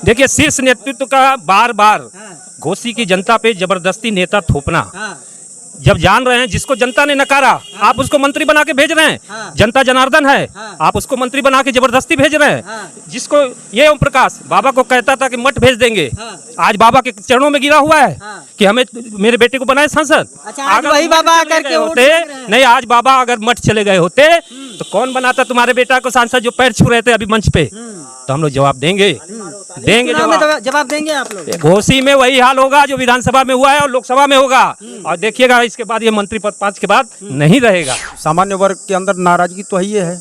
देखिए, शीर्ष नेतृत्व का बार बार घोसी की जनता पे जबरदस्ती नेता थोपना, जब जान रहे हैं जिसको जनता ने नकारा, आप उसको मंत्री बना के भेज रहे हैं। जनता जनार्दन है, आप उसको मंत्री बना के जबरदस्ती भेज रहे हैं। जिसको ये ओम प्रकाश बाबा को कहता था कि मठ भेज देंगे, आज बाबा के चरणों में गिरा हुआ है कि हमें मेरे बेटे को बनाए सांसद। आज वही बाबा करके होते नहीं, आज बाबा अगर मठ चले गए होते तो कौन बनाता तुम्हारे बेटा को सांसद जो पैर छू रहे थे अभी मंच पे? तो हम लोग जवाब देंगे, जवाब देंगे आप लोग। घोसी में वही हाल होगा जो विधानसभा में हुआ है और लोकसभा में होगा, और देखिएगा इसके बाद ये मंत्री पद 5 के बाद नहीं रहेगा। सामान्य वर्ग के अंदर नाराजगी तो ही है।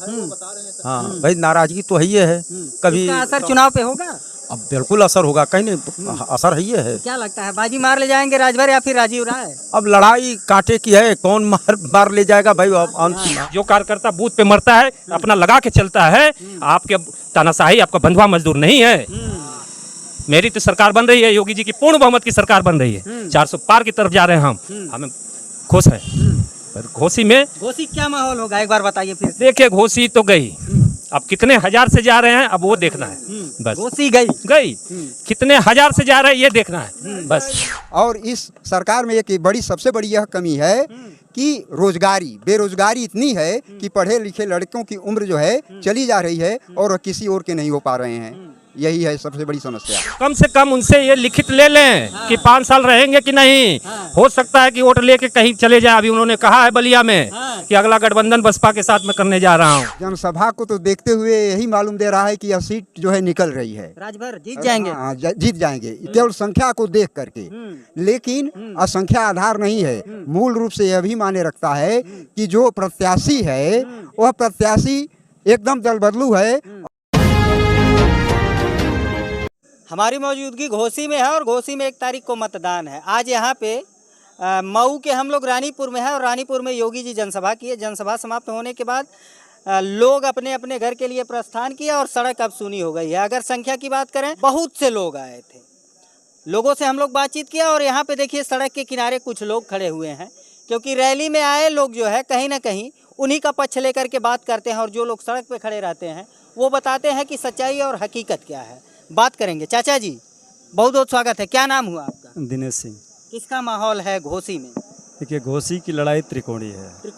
हाँ भाई, नाराजगी तो ही है। कभी असर चुनाव पे होगा? अब बिल्कुल असर होगा, कहीं नहीं असर है। क्या लगता है, बाजी मार ले जाएंगे राजभर या फिर राजीव राय? अब लड़ाई कांटे की है, कौन मार ले जाएगा भाई। जो कार्यकर्ता बूथ पे मरता है अपना लगा के चलता है, आपके तानाशाही आपका बंधुआ मजदूर नहीं है। मेरी तो सरकार बन रही है, योगी जी की पूर्ण बहुमत की सरकार बन रही है। 400 पार की तरफ जा रहे हैं हमें खुश है। घोसी में क्या माहौल होगा, एक बार बताइए फिर। देखिए, घोसी तो गई, अब कितने हजार से जा रहे हैं अब वो देखना है बस। घोसी गई कितने हजार से जा रहे हैं ये देखना है बस। और इस सरकार में एक बड़ी सबसे बड़ी यह कमी है कि बेरोजगारी इतनी है कि पढ़े लिखे लड़कों की उम्र जो है चली जा रही है और किसी और के नहीं हो पा रहे हैं। यही है सबसे बड़ी समस्या। कम से कम उनसे ये लिखित ले लें कि 5 साल रहेंगे कि नहीं। हो सकता है कि वोट लेके कहीं चले जाए। अभी उन्होंने कहा है बलिया में कि अगला गठबंधन बसपा के साथ में करने जा रहा हूँ। जनसभा को तो देखते हुए यही मालूम दे रहा है कि यह सीट जो है निकल रही है, राजभर जीत जाएंगे। जीत जाएंगे केवल संख्या को देख करके, लेकिन असंख्या आधार नहीं है। मूल रूप से यह भी माने रखता है कि जो प्रत्याशी है वह प्रत्याशी एकदम दल बदलू है। हमारी मौजूदगी घोसी में है और घोसी में 1 तारीख को मतदान है। आज यहाँ पे मऊ के हम लोग रानीपुर में है और रानीपुर में योगी जी जनसभा की है। जनसभा समाप्त होने के बाद लोग अपने अपने घर के लिए प्रस्थान किया और सड़क अब सूनी हो गई है। अगर संख्या की बात करें, बहुत से लोग आए थे, लोगों से हम लोग बातचीत किया और यहाँ पे देखिए सड़क के किनारे कुछ लोग खड़े हुए हैं, क्योंकि रैली में आए लोग जो है कहीं ना कहीं उन्हीं का पक्ष लेकर के बात करते हैं और जो लोग सड़क पे खड़े रहते हैं वो बताते हैं कि सच्चाई और हकीकत क्या है। बात करेंगे। चाचा जी, बहुत बहुत स्वागत है। क्या नाम हुआ आपका? दिनेश सिंह। किसका माहौल है घोसी में? देखिए, घोसी की लड़ाई त्रिकोणीय है।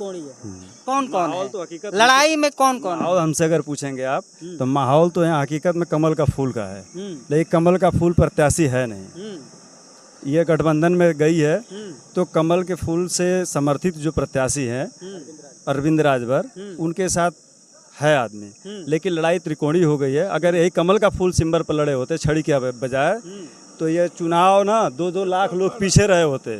कौन कौन है? तो हकीकत लड़ाई में कौन कौन है? माहौल हमसे अगर पूछेंगे आप तो माहौल तो यहाँ हकीकत में कमल का फूल का है, लेकिन कमल का फूल प्रत्याशी है नहीं। ये गठबंधन में गई है तो कमल के फूल से समर्थित जो प्रत्याशी हैं अरविंद राजभर, उनके साथ है आदमी, लेकिन लड़ाई त्रिकोणीय हो गई है। अगर यही कमल का फूल सिंबल पर लड़े होते छड़ी के बजाय तो ये चुनाव ना 2-2 लाख लोग पीछे रहे होते।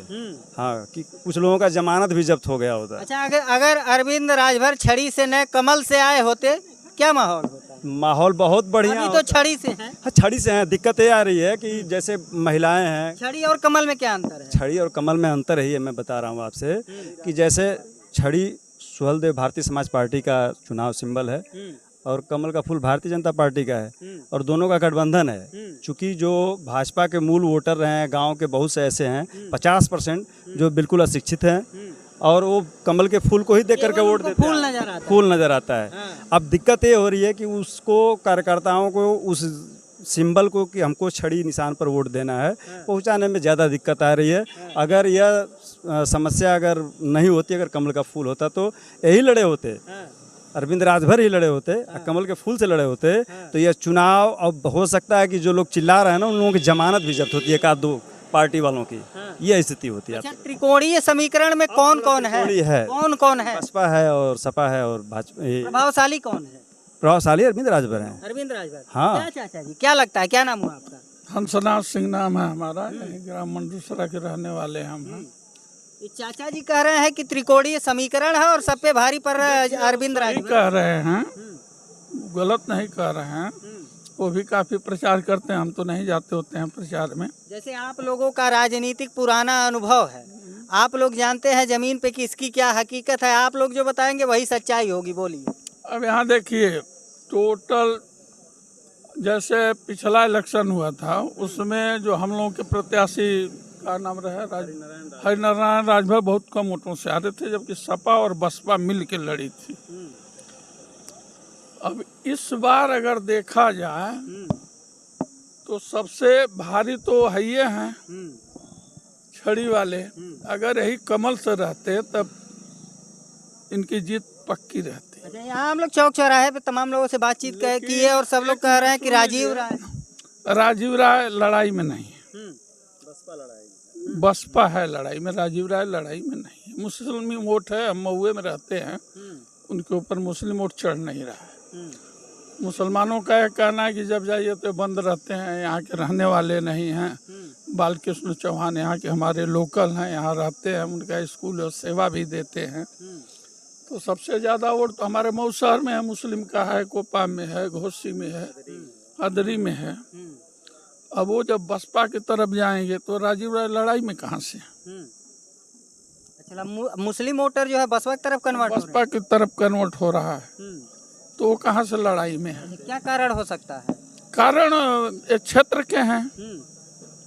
हाँ, कि कुछ लोगों का जमानत भी जब्त हो गया होता। अच्छा, अगर अरविंद राजभर छड़ी से न कमल से आए होते क्या माहौल होता? माहौल बहुत बढ़िया। अभी तो छड़ी से हैं। हाँ, छड़ी से हैं। दिक्कत ये आ रही है कि जैसे महिलाएं हैं। छड़ी और कमल में क्या अंतर है? छड़ी और कमल में अंतर है, मैं बता रहा हूँ आपसे कि जैसे छड़ी सुहलदेव भारतीय समाज पार्टी का चुनाव सिंबल है और कमल का फूल भारतीय जनता पार्टी का है और दोनों का गठबंधन है। चूंकि जो भाजपा के मूल वोटर रहे हैं, गांव के बहुत से ऐसे हैं 50% जो बिल्कुल अशिक्षित हैं और वो कमल के फूल को ही देख करके वोट देते हैं। फूल नजर आता है। अब दिक्कत ये हो रही है कि उसको कार्यकर्ताओं को उस सिंबल को कि हमको छड़ी निशान पर वोट देना है पहुंचाने में ज़्यादा दिक्कत आ रही है। अगर यह समस्या अगर नहीं होती, अगर कमल का फूल होता तो यही लड़े होते, अरविंद राजभर ही लड़े होते, कमल के फूल से लड़े होते तो यह चुनाव अब हो सकता है कि जो लोग चिल्ला रहे हैं ना उन लोगों की जमानत भी जब्त होती है, 1-2 पार्टी वालों की। यह स्थिति होती है। अच्छा, त्रिकोणीय समीकरण में कौन कौन है? कौन है? बसपा है और सपा है और भाजपा। प्रभावशाली कौन है? प्रभावशाली अरविंद राजभर हैं। अरविंद राजभर। हाँ। क्या चाचा जी, क्या लगता है, क्या नाम हुआ आपका? हंसनाथ सिंह नाम है हमारा, ग्राम मंडूसरा के रहने वाले हम हैं। चाचा जी कह रहे हैं कि त्रिकोणीय समीकरण है और सब पे भारी पड़ रहा है अरविंद राजभर। कह रहे हैं, गलत नहीं कह रहे हैं। वो भी काफी प्रचार करते हैं, हम तो नहीं जाते होते हैं प्रचार में। जैसे आप लोगों का राजनीतिक पुराना अनुभव है, आप लोग जानते हैं जमीन पे किसकी क्या हकीकत है। आप लोग जो बताएंगे वही सच्चाई होगी। बोलिए। अब यहाँ देखिए, टोटल जैसे पिछला इलेक्शन हुआ था उसमें जो हम लोगों के प्रत्याशी का नाम रहा हरिनारायण राजभर बहुत कम वोटों से आते थे, जबकि सपा और बसपा मिल के लड़ी थी। अब इस बार अगर देखा जाए तो सबसे भारी तो है ये हैं छड़ी वाले। अगर यही कमल से रहते तब इनकी जीत पक्की रहती। अच्छा, यहाँ हम लोग चौक चौराहे पे तमाम लोगों से बातचीत किए और सब लोग कह रहे हैं कि राजीव राय लड़ाई में नहीं है। बसपा है लड़ाई में, राजीव राय लड़ाई में नहीं है। मुस्लिम वोट है, हम महुए में रहते हैं, उनके ऊपर मुस्लिम वोट चढ़ नहीं रहा है। मुसलमानों का यह कहना है कि जब जाइए तो बंद रहते हैं, यहाँ के रहने वाले नहीं हैं। बालकृष्ण चौहान यहाँ के हमारे लोकल हैं, यहाँ रहते हैं, उनका स्कूल और सेवा भी देते हैं। तो सबसे ज़्यादा वोट तो हमारे मऊ शहर में है, मुस्लिम का है, कोपा में है, घोसी में है, अदरी में है। अब वो जब बसपा की तरफ जाएंगे तो राजीव राय लड़ाई में कहाँ से? अच्छा, मुस्लिम वोटर जो है बसपा की तरफ कन्वर्ट हो रहा है, तो वो कहाँ से लड़ाई में है? क्या कारण हो सकता है? कारण एक क्षेत्र के हैं,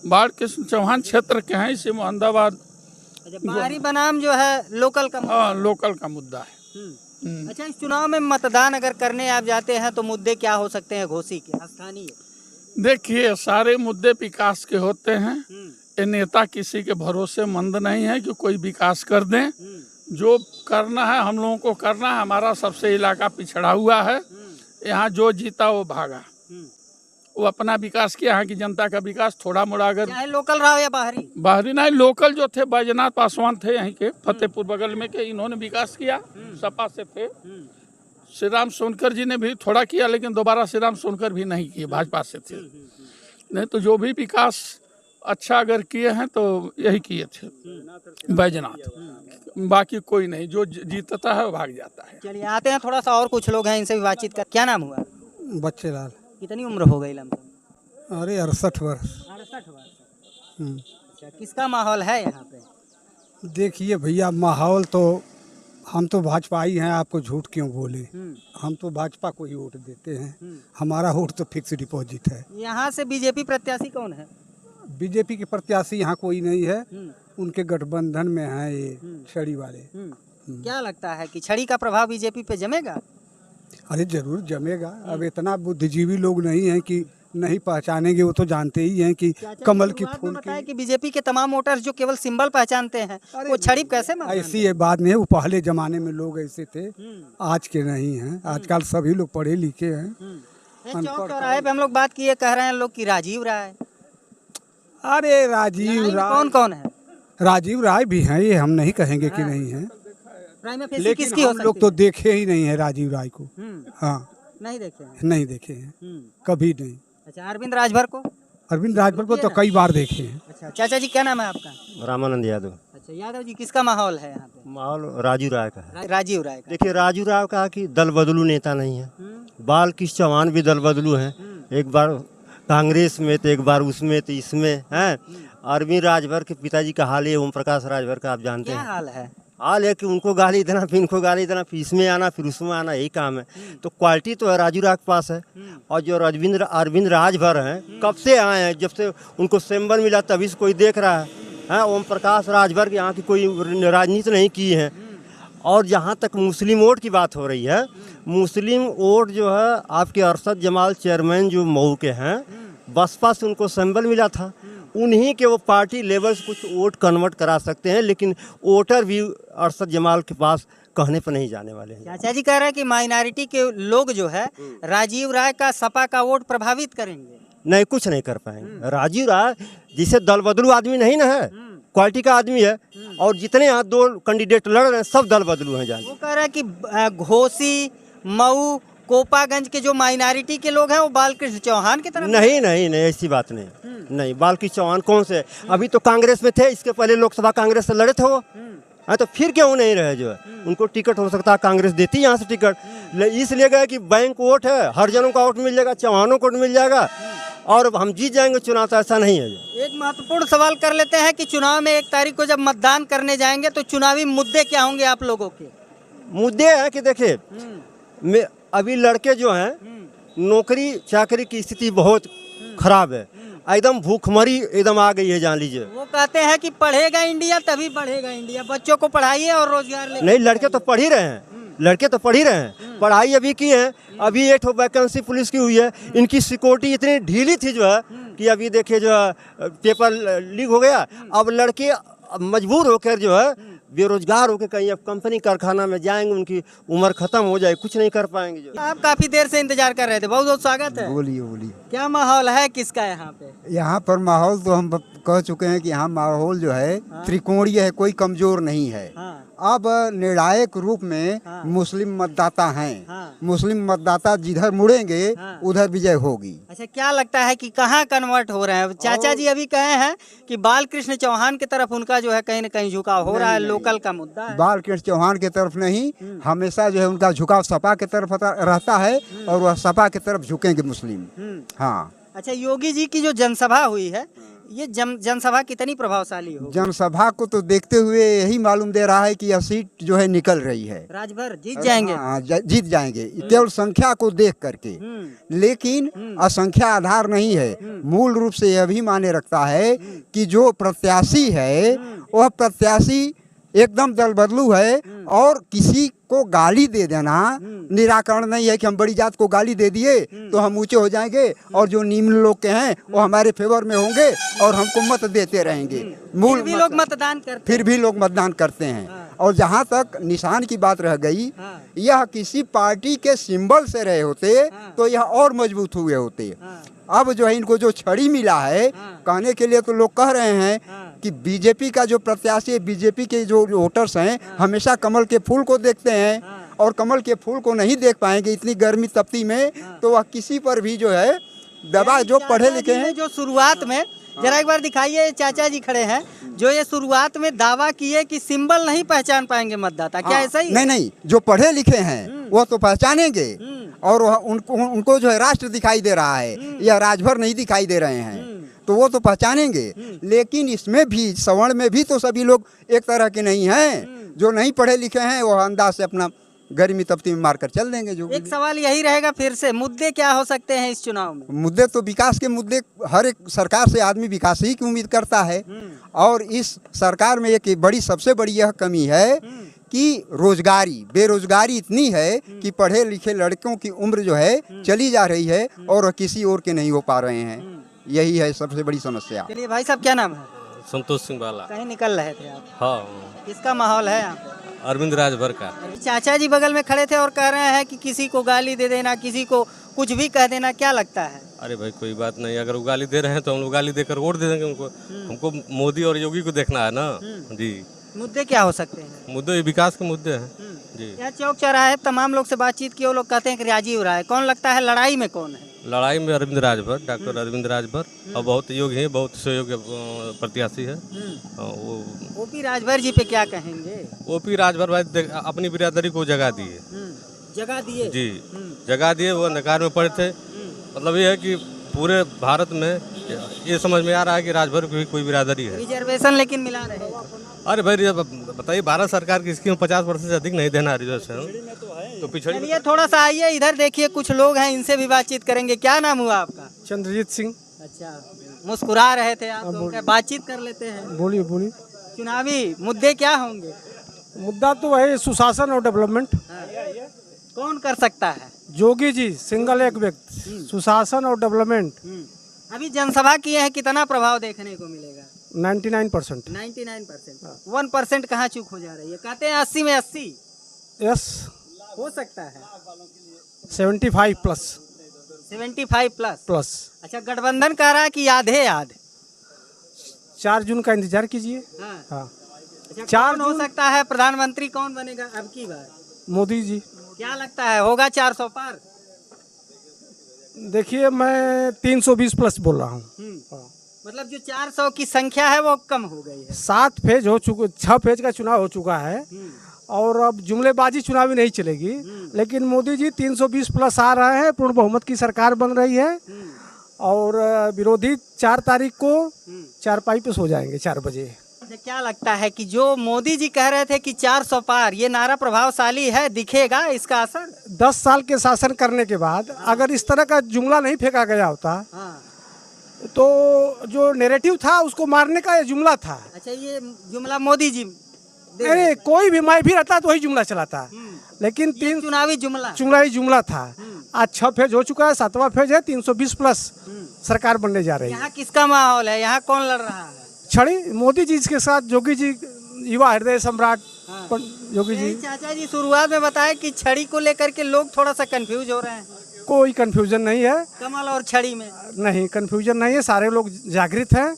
बालकृष्ण चौहान क्षेत्र के हैं, इसी मोहम्मदाबाद बाहरी बनाम जो है लोकल का। हाँ, लोकल का मुद्दा है। अच्छा, इस चुनाव में मतदान अगर करने आप जाते हैं तो मुद्दे क्या हो सकते हैं घोसी के स्थानीय? देखिए, सारे मुद्दे विकास के होते हैं। ये नेता किसी के भरोसे मंद नहीं है कि कोई विकास कर दें। जो करना है हम लोगों को करना है। हमारा सबसे इलाका पिछड़ा हुआ है, यहाँ जो जीता वो भागा, वो अपना विकास किया। यहाँ की जनता का विकास थोड़ा मोड़ा, अगर चाहे लोकल रहा हो या बाहरी नहीं, लोकल जो थे बैजनाथ पासवान थे यहीं के फतेहपुर बगल में के, इन्होंने विकास किया, सपा से थे। श्री राम सोनकर जी ने भी थोड़ा किया, लेकिन दोबारा श्री राम सोनकर भी नहीं किए, भाजपा से थे। नहीं तो जो भी विकास अच्छा अगर किए हैं तो यही किए थे बैजनाथ, बाकी कोई नहीं। जो जीतता है वो भाग जाता है। चलिए आते हैं, थोड़ा सा और कुछ लोग हैं, इनसे भी बातचीत कर। क्या नाम हुआ? बच्चेलाल। कितनी उम्र हो गई लमसम? अरे 68 वर्ष। 68 वर्ष। अच्छा, किसका माहौल है यहाँ पे? देखिए भैया, माहौल तो हम तो भाजपा ही हैं, आपको झूठ क्यों बोले। हम तो भाजपा को ही वोट देते हैं, हमारा वोट तो फिक्स डिपॉजिट है। यहाँ से बीजेपी प्रत्याशी कौन है? बीजेपी के प्रत्याशी यहाँ कोई नहीं है, उनके गठबंधन में है ये छड़ी वाले। क्या लगता है कि छड़ी का प्रभाव बीजेपी पे जमेगा? अरे जरूर जमेगा। अब इतना बुद्धिजीवी लोग नहीं हैं कि नहीं पहचानेंगे, वो तो जानते ही हैं कि कमल की फूल की। कि बीजेपी के तमाम वोटर्स जो केवल सिंबल पहचानते हैं, वो छड़ी कैसे मानते हैं? ऐसी बात नहीं है, वो पहले जमाने में लोग ऐसे थे, आज के नहीं हैं। आजकल सभी लोग पढ़े लिखे हैं। चौक चौराहे पे हम लोग बात किए, कह रहे हैं लोग कि राजीव राय। अरे राजीव राय कौन कौन है? राजीव राय भी हैं, ये हम नहीं कहेंगे कि नहीं है, लेकिन हम लोग तो देखे ही नहीं है राजीव राय को। हाँ, नहीं देखे हैं? नहीं देखे हैं, कभी नहीं। अच्छा, अरविंद राजभर को? अरविंद राजभर को तो कई बार देखे हैं। अच्छा, चाचा जी क्या नाम है आपका? रामानंद यादव। अच्छा, यादव जी, किसका माहौल है यहाँ पे? माहौल राजीव राय का है। राजीव राय का। देखिए, राजीव राय कहा कि दल बदलू नेता नहीं है। बालकृष्ण चौहान भी दल बदलू हैं, एक बार कांग्रेस में तो एक बार उसमें तो इसमें हैं। अरविंद राजभर के पिताजी का हाल है, ओम प्रकाश राजभर का आप जानते हैं। क्या हाल है? हाल है कि उनको गाली देना, फिर इनको गाली देना, फिर इसमें आना, फिर उसमें आना, यही काम है। तो क्वालिटी तो है राजीव राय के पास है। और जो अरविंद राजभर हैं, कब से आए हैं, जब से उनको सिंबल मिला तभी से कोई देख रहा है। ओम प्रकाश राजभर के यहाँ की कोई राजनीति नहीं की है। और जहाँ तक मुस्लिम वोट की बात हो रही है, मुस्लिम वोट जो है आपके अरशद जमाल चेयरमैन जो मऊ के हैं, बसपा से उनको सिंबल मिला था, उन्हीं के वो पार्टी लेवल से कुछ वोट कन्वर्ट करा सकते हैं, लेकिन वोटर भी अरशद जमाल के पास कहने पर नहीं जाने वाले हैं। चाचा जी कह रहे हैं कि माइनॉरिटी के लोग जो है राजीव राय का सपा का वोट प्रभावित करेंगे। नहीं, कुछ नहीं कर पाएंगे। राजीव राय जिसे दल बदलू आदमी नहीं ना है, क्वालिटी का आदमी है। और जितने यहाँ दो कैंडिडेट लड़ रहे हैं सब दल बदलू हैं। जान, वो कह रहे हैं कि घोसी, मऊ, कोपागंज के जो माइनॉरिटी के लोग हैं वो बालकृष्ण चौहान की तरफ। नहीं नहीं नहीं, ऐसी बात नहीं। नहीं, बालकृष्ण चौहान कौन से, अभी तो कांग्रेस में थे, इसके पहले लोकसभा कांग्रेस से लड़े थे वो। हाँ, तो फिर क्यों नहीं रहे? जो है उनको टिकट हो सकता है कांग्रेस देती यहाँ से टिकट, इसलिए गए कि बैंक वोट है, हरिजनों का वोट मिल जाएगा, चौहानों को वोट मिल जाएगा और हम जीत जाएंगे चुनाव। तो ऐसा नहीं है। एक महत्वपूर्ण सवाल कर लेते हैं कि चुनाव में 1 तारीख को जब मतदान करने जाएंगे तो चुनावी मुद्दे क्या होंगे आप लोगों के? मुद्दे हैं कि देखिए, अभी लड़के जो हैं, नौकरी चाकरी की स्थिति बहुत खराब है, एकदम भूखमरी एकदम आ गई है, जान लीजिए। वो कहते हैं कि पढ़ेगा इंडिया तभी बढ़ेगा इंडिया, बच्चों को पढ़ाइए और रोजगार ले। नहीं, लड़के तो पढ़ ही रहे हैं, लड़के तो पढ़ ही रहे हैं, पढ़ाई अभी की है। अभी 8 वैकेंसी पुलिस की हुई है, इनकी सिक्योरिटी इतनी ढीली थी जो है कि अभी देखिए जो पेपर लीक हो गया, अब लड़के मजबूर होकर जो है बेरोजगार होकर कहीं अब कंपनी कारखाना में जाएंगे, उनकी उम्र खत्म हो जाए, कुछ नहीं कर पाएंगे। जो आप काफी देर से इंतजार कर रहे थे, बहुत बहुत स्वागत है। बोलिए बोलिए। क्या माहौल है किसका यहाँ पे? यहाँ पर माहौल तो हम कह चुके हैं कि यहाँ माहौल जो है त्रिकोणीय है, कोई कमजोर नहीं है। हाँ। अब निर्णायक रूप में हाँ। मुस्लिम मतदाता हैं। हाँ। मुस्लिम मतदाता जिधर मुड़ेंगे हाँ। उधर विजय होगी। अच्छा, क्या लगता है कि कहाँ कन्वर्ट हो रहे हैं? चाचा जी अभी कहे हैं कि बाल कृष्ण चौहान की तरफ उनका जो है कहीं न कहीं झुकाव हो रहा है, लोकल का मुद्दा है। बाल कृष्ण चौहान की तरफ नहीं, हमेशा जो है उनका झुकाव सपा की तरफ रहता है और वह सपा की तरफ झुकेंगे मुस्लिम। हाँ। अच्छा, योगी जी की जो जनसभा हुई है, ये जनसभा कितनी प्रभावशाली हो? जनसभा को तो देखते हुए यही मालूम दे रहा है कि यह सीट जो है निकल रही है, राजभर जीत जाएंगे। हाँ, जीत जाएंगे केवल संख्या को देख करके। लेकिन असंख्या आधार नहीं है, मूल रूप से यह भी माने रखता है कि जो प्रत्याशी है वह प्रत्याशी एकदम दल बदलू है और किसी को गाली दे देना निराकरण नहीं है कि हम बड़ी जात को गाली दे दिए तो हम ऊंचे हो जाएंगे और जो निम्न लोग के हैं वो हमारे फेवर में होंगे और हमको मत देते रहेंगे। मूल फिर भी लोग मतदान करते हैं। फिर भी लोग मतदान करते हैं। और जहाँ तक निशान की बात रह गई, यह किसी पार्टी के सिंबल से रहे होते तो यह और मजबूत हुए होते। अब जो है इनको जो छड़ी मिला है, कहने के लिए तो लोग कह रहे हैं कि बीजेपी का जो प्रत्याशी है, बीजेपी के जो वोटर्स हैं हमेशा कमल के फूल को देखते हैं और कमल के फूल को नहीं देख पाएंगे इतनी गर्मी तपती में, तो वह किसी पर भी जो है दबा, जो पढ़े लिखे हैं। जो शुरुआत में जरा एक बार दिखाइए, चाचा जी खड़े हैं जो ये शुरुआत में दावा किए कि सिंबल नहीं पहचान पाएंगे मतदाता, क्या ऐसा ही? नहीं, जो पढ़े लिखे हैं वह तो पहचानेंगे और उनको जो है राष्ट्र दिखाई दे रहा है, यह राजभर नहीं दिखाई दे रहे हैं, तो वो तो पहचानेंगे। लेकिन इसमें भी सवर्ण में भी तो सभी लोग एक तरह के नहीं हैं। जो नहीं पढ़े लिखे हैं वो अंदाज से अपना गर्मी तपती में मारकर चल देंगे। जो एक सवाल यही रहेगा फिर से, मुद्दे क्या हो सकते हैं इस चुनाव में? मुद्दे तो विकास के मुद्दे, हर एक सरकार से आदमी विकास ही की उम्मीद करता है और इस सरकार में एक बड़ी सबसे बड़ी यह कमी है कि बेरोजगारी इतनी है कि पढ़े लिखे लड़कों की उम्र जो है चली जा रही है और किसी और के नहीं हो पा रहे हैं। यही है सबसे बड़ी समस्या। चलिए भाई साहब, क्या नाम है? संतोष सिंह बाला। कहीं निकल रहे थे आप? हाँ। किसका माहौल है यहाँ पे? अरविंद राजभर का। चाचा जी बगल में खड़े थे और कह रहे हैं कि किसी को गाली दे देना, किसी को कुछ भी कह देना, क्या लगता है? अरे भाई कोई बात नहीं, अगर वो गाली दे रहे हैं तो हम लोग गाली देकर वोट दे देंगे उनको। हमको मोदी और योगी को देखना है ना जी। मुद्दे क्या हो सकते हैं? मुद्दे विकास के मुद्दे हैं जी। यहाँ चौक चौराहे तमाम लोग से बातचीत की, वो लोग कहते हैं कि राजीव राय। कौन लगता है लड़ाई में कौन है? लड़ाई में अरविंद राजभर, डॉक्टर अरविंद राजभर, और बहुत योग्य है, बहुत सहयोग्य प्रत्याशी है। ओपी राजभर जी पे क्या कहेंगे? ओपी राजभर भाई अपनी बिरादरी को जगह दिए जी, जगह दिए। वो नकार में पड़े थे। मतलब ये है कि पूरे भारत में ये समझ में आ रहा है कि राजभर की कोई बिरादरी है। रिजर्वेशन लेकिन मिला रहे। अरे भाई बताइए, भारत सरकार की स्कीम 50% से अधिक नहीं देना रिजर्वेशन, तो पिछड़ी। चलिए थोड़ा सा आइए इधर, देखिए कुछ लोग हैं, इनसे भी बातचीत करेंगे। क्या नाम हुआ आपका? चंद्रजीत सिंह। अच्छा, मुस्कुरा रहे थे आप, तो बातचीत कर लेते हैं। बोलिए। चुनावी मुद्दे क्या होंगे? मुद्दा तो है सुशासन और डेवलपमेंट। कौन कर सकता है? योगी जी सिंगल एक व्यक्ति, सुशासन और डेवलपमेंट। अभी जनसभा किए हैं, कितना प्रभाव देखने को मिलेगा? 99%। 99%। 1% कहाँ चूक हो जा रही है? कहते हैं 80 में 80। यस, हो सकता है 75 प्लस। 75 प्लस। अच्छा, गठबंधन कह रहा है कि याद 4 जून का इंतजार कीजिए। हाँ। अच्छा, 4 हो सकता है प्रधानमंत्री कौन बनेगा अब की बार? मोदी जी। क्या लगता है, होगा 400 पार? देखिए, मैं 320 प्लस बोल रहा हूँ। मतलब जो 400 की संख्या है वो कम हो गई है। 7 फेज हो चुका, 6 फेज का चुनाव हो चुका है और अब जुमलेबाजी चुनावी नहीं चलेगी। लेकिन मोदी जी 320 प्लस आ रहे हैं, पूर्ण बहुमत की सरकार बन रही है और विरोधी 4 तारीख को चारपाई पे सो जाएंगे 4 बजे। क्या लगता है कि जो मोदी जी कह रहे थे कि 400 पार, ये नारा प्रभावशाली है, दिखेगा इसका असर? 10 साल के शासन करने के बाद अगर इस तरह का जुमला नहीं फेंका गया होता तो जो नैरेटिव था उसको मारने का ये जुमला था। अच्छा, ये जुमला मोदी जी अरे कोई भी मैं भी रहता तो वही जुमला चलाता, लेकिन तीन चुनावी जुमला था। आज 6 फेज हो चुका है, 7वां फेज है, 320 प्लस सरकार बनने जा रही है। यहाँ किसका माहौल है, यहाँ कौन लड़ रहा है? छड़ी मोदी जी के साथ योगी जी, युवा हृदय सम्राट योगी जी। चाचा जी शुरुआत में बताया कि छड़ी को लेकर के लोग थोड़ा सा कंफ्यूज हो रहे हैं। कोई कंफ्यूजन नहीं है, कमल और छड़ी में नहीं कंफ्यूजन नहीं है, सारे लोग जागृत हैं।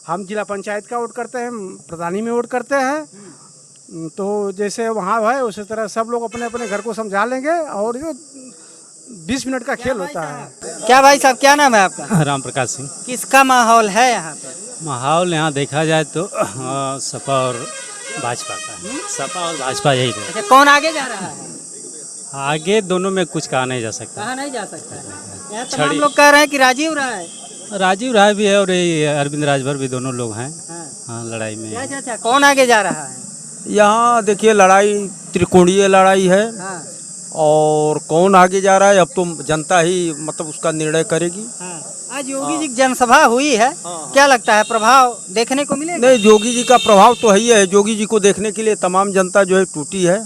हम जिला पंचायत का वोट करते हैं, प्रधानी में वोट करते हैं, तो जैसे वहाँ है उसी तरह सब लोग अपने अपने घर को समझा लेंगे और जो 20 मिनट का खेल होता है। क्या भाई साहब, क्या नाम है आपका? राम प्रकाश सिंह। किसका माहौल है यहाँ पे? माहौल यहाँ देखा जाए तो सपा और भाजपा का है। सपा और भाजपा यही है। अच्छा, कौन आगे जा रहा है? आगे दोनों में कुछ कहा नहीं जा सकता। कहा नहीं जा सकता है। यहाँ तमाम लोग कह रहे हैं कि राजीव राय भी है और ये अरविंद राजभर भी, दोनों लोग हैं। हाँ, लड़ाई में। अच्छा, कौन आगे जा रहा है? यहाँ देखिए लड़ाई त्रिकोणीय लड़ाई है। और कौन आगे जा रहा है अब तो जनता ही मतलब उसका निर्णय करेगी। आज योगी जी की जनसभा हुई है, क्या लगता है प्रभाव देखने को मिलेगा? नहीं, योगी जी का प्रभाव तो है ही है। योगी जी को देखने के लिए तमाम जनता जो है टूटी है,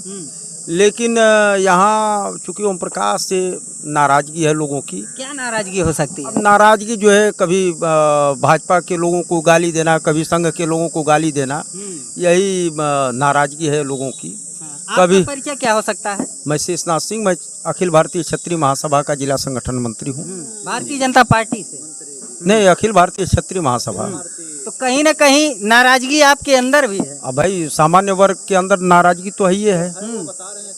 लेकिन यहाँ चूंकि ओम प्रकाश से नाराजगी है लोगों की। क्या नाराजगी हो सकती है? नाराजगी जो है कभी भाजपा के लोगों को गाली देना, कभी संघ के लोगों को गाली देना, यही नाराजगी है लोगों की। कभी परिचय क्या हो सकता है? मैं शेषनाथ सिंह, मैं अखिल भारतीय क्षत्रिय महासभा का जिला संगठन मंत्री हूँ। भारतीय जनता पार्टी से? नहीं, अखिल भारतीय क्षत्रिय महासभा। तो कहीं न कहीं नाराजगी आपके अंदर भी है? अब भाई सामान्य वर्ग के अंदर नाराजगी तो ही है।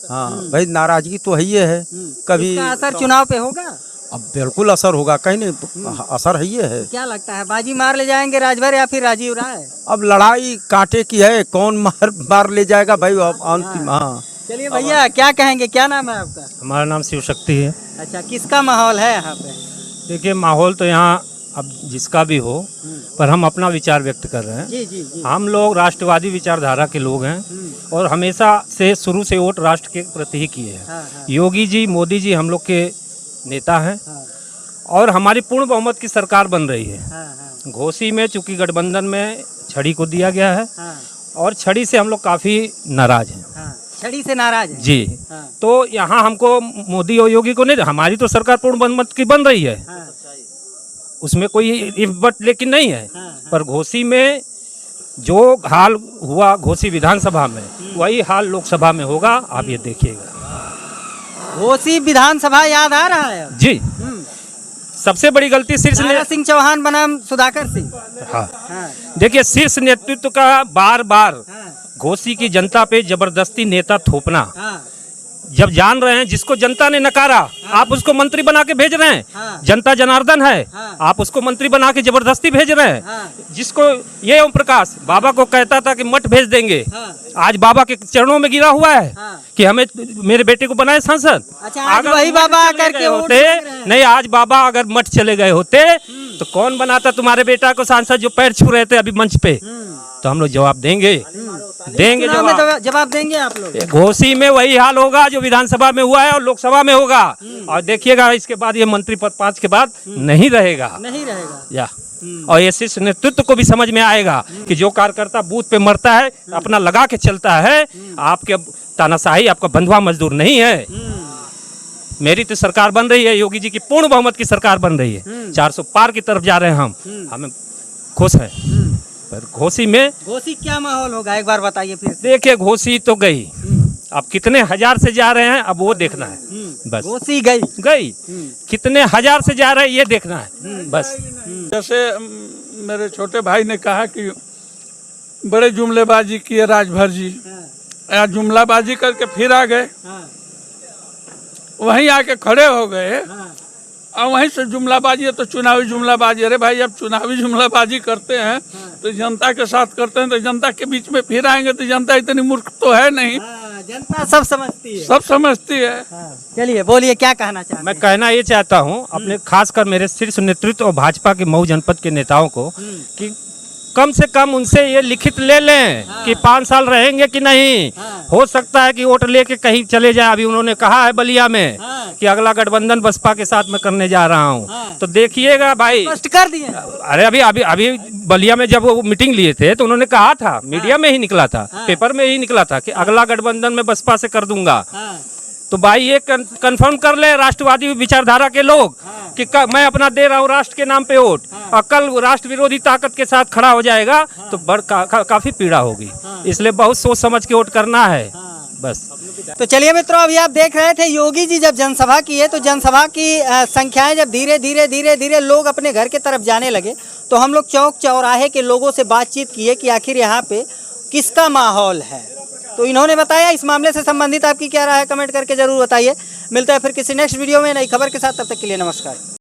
हाँ भाई, नाराजगी तो ही है। कभी इसका असर चुनाव पे होगा? अब बिल्कुल असर होगा, कहीं नहीं असर है। क्या लगता है, बाजी मार ले जाएंगे राजभर या फिर राजीव राय? अब लड़ाई कांटे की है, कौन मार ले जाएगा भाई अंतिम। हाँ, चलिए भैया, क्या कहेंगे, क्या नाम है आपका? हमारा नाम शिव शक्ति है। अच्छा, किसका माहौल है यहाँ पे? देखिए माहौल तो यहाँ अब जिसका भी हो, पर हम अपना विचार व्यक्त कर रहे हैं। जी। हम लोग राष्ट्रवादी विचारधारा के लोग हैं और हमेशा से शुरू से वोट राष्ट्र के प्रति ही किए हैं। योगी जी, मोदी जी हम लोग के नेता हैं और हमारी पूर्ण बहुमत की सरकार बन रही है। घोसी में चूंकि गठबंधन में छड़ी को दिया गया है और छड़ी से हम लोग काफी नाराज हैं। छड़ी से नाराज है जी। तो यहाँ हमको मोदी और योगी को नहीं, हमारी तो सरकार पूर्ण बहुमत की बन रही है, उसमें कोई इफ बट लेकिन नहीं है। पर घोसी में जो हाल हुआ घोसी विधानसभा में, वही हाल लोकसभा में होगा, आप ये देखिएगा। घोसी विधानसभा याद आ रहा है जी। सबसे बड़ी गलती शीर्ष सिंह चौहान बनाम सुधाकर सिंह। हाँ। देखिए, शीर्ष नेतृत्व का बार बार घोसी की जनता पे जबरदस्ती नेता थोपना, जब जान रहे हैं जिसको जनता ने नकारा, आप उसको मंत्री बना के भेज रहे हैं। जनता जनार्दन है, आप उसको मंत्री बना के जबरदस्ती भेज रहे हैं। जिसको ये ओम प्रकाश बाबा को कहता था कि मठ भेज देंगे, आज बाबा के चरणों में गिरा हुआ है कि हमें मेरे बेटे को बनाए सांसद। अगर वही बाबा करके होते नहीं, आज बाबा अगर मठ चले गए होते तो कौन बनाता तुम्हारे बेटा को सांसद, जो पैर छू रहे थे अभी मंच पे? तो हम लोग जवाब देंगे जवाब देंगे आप लोग। घोसी में वही हाल होगा जो विधानसभा में हुआ है और लोकसभा में होगा। और देखिएगा इसके बाद ये मंत्री पद 5 के बाद नहीं रहेगा या। और ये शीर्ष नेतृत्व को भी समझ में आएगा कि जो कार्यकर्ता बूथ पे मरता है, अपना लगा के चलता है, आपके तानाशाही आपका बंधुआ मजदूर नहीं है। मेरी तो सरकार बन रही है, योगी जी की पूर्ण बहुमत की सरकार बन रही है। 400 पार की तरफ जा रहे हैं हमें खुश है। पर घोसी में क्या माहौल होगा, एक बार बताइए फिर। देखिए, घोसी तो गई, अब कितने हजार से जा रहे हैं अब वो देखना है बस। घोसी गई कितने हजार से जा रहे हैं ये देखना है बस। जैसे मेरे छोटे भाई ने कहा कि बड़े जुमलेबाजी किए राजभर जी, जुमलाबाजी करके फिर आ गए, वहीं आके खड़े हो गए और वहीं से जुमलाबाजी है तो चुनावी जुमलाबाजी। अरे भाई, अब चुनावी जुमलाबाजी करते हैं तो जनता के साथ करते हैं, तो जनता के बीच में फिर आएंगे तो जनता इतनी मूर्ख तो है नहीं। जनता सब समझती है। चलिए बोलिए, क्या कहना चाहते हैं? मैं कहना ये चाहता हूँ अपने खासकर मेरे शीर्ष नेतृत्व और भाजपा के मऊ जनपद के नेताओं को कि कम से कम उनसे ये लिखित ले लें कि 5 साल रहेंगे कि नहीं। हो सकता है कि वोट लेके कहीं चले जाएं। अभी उन्होंने कहा है बलिया में कि अगला गठबंधन बसपा के साथ मैं करने जा रहा हूं। तो देखिएगा भाई, स्पष्ट कर दिए। अरे अभी बलिया में जब वो मीटिंग लिए थे तो उन्होंने कहा था, मीडिया में ही निकला था, पेपर में ही निकला था कि अगला गठबंधन में बसपा से कर दूंगा। तो भाई ये कंफर्म कर ले राष्ट्रवादी विचारधारा के लोग कि मैं अपना दे रहा हूँ राष्ट्र के नाम पे वोट, और कल राष्ट्र विरोधी ताकत के साथ खड़ा हो जाएगा तो काफी पीड़ा होगी। इसलिए बहुत सोच समझ के वोट करना है बस। तो चलिए मित्रों, अभी आप देख रहे थे योगी जी जब जनसभा किए तो जनसभा की संख्याएं जब धीरे धीरे लोग अपने घर के तरफ जाने लगे तो हम लोग चौक चौराहे के लोगों से बातचीत किए कि आखिर यहाँ पे किसका माहौल है। तो इन्होंने बताया। इस मामले से संबंधित आपकी क्या राय है, कमेंट करके जरूर बताइए। मिलता है फिर किसी नेक्स्ट वीडियो में नई खबर के साथ, तब तक के लिए नमस्कार।